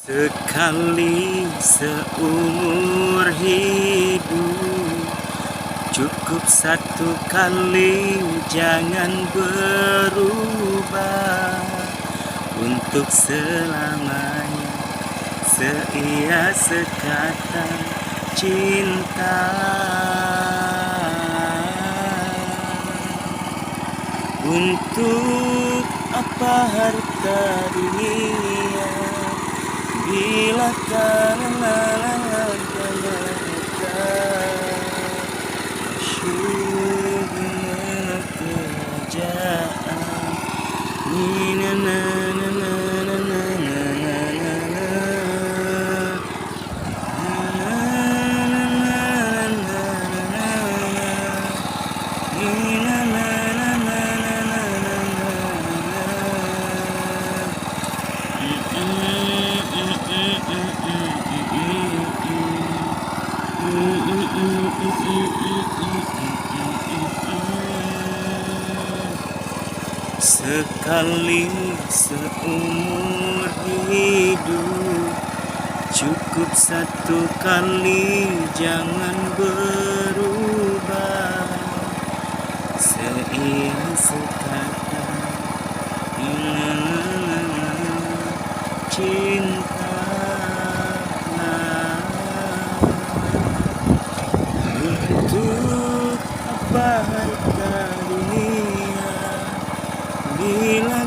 Sekali seumur hidup, cukup satu kali, jangan berubah untuk selamanya. Seia sekata cinta. Untuk apa harta dunia bila karena syukur kerajaan. Sekali seumur hidup, cukup satu kali, jangan berubah. Seia sekata cinta. Untuk apa harta dunia bila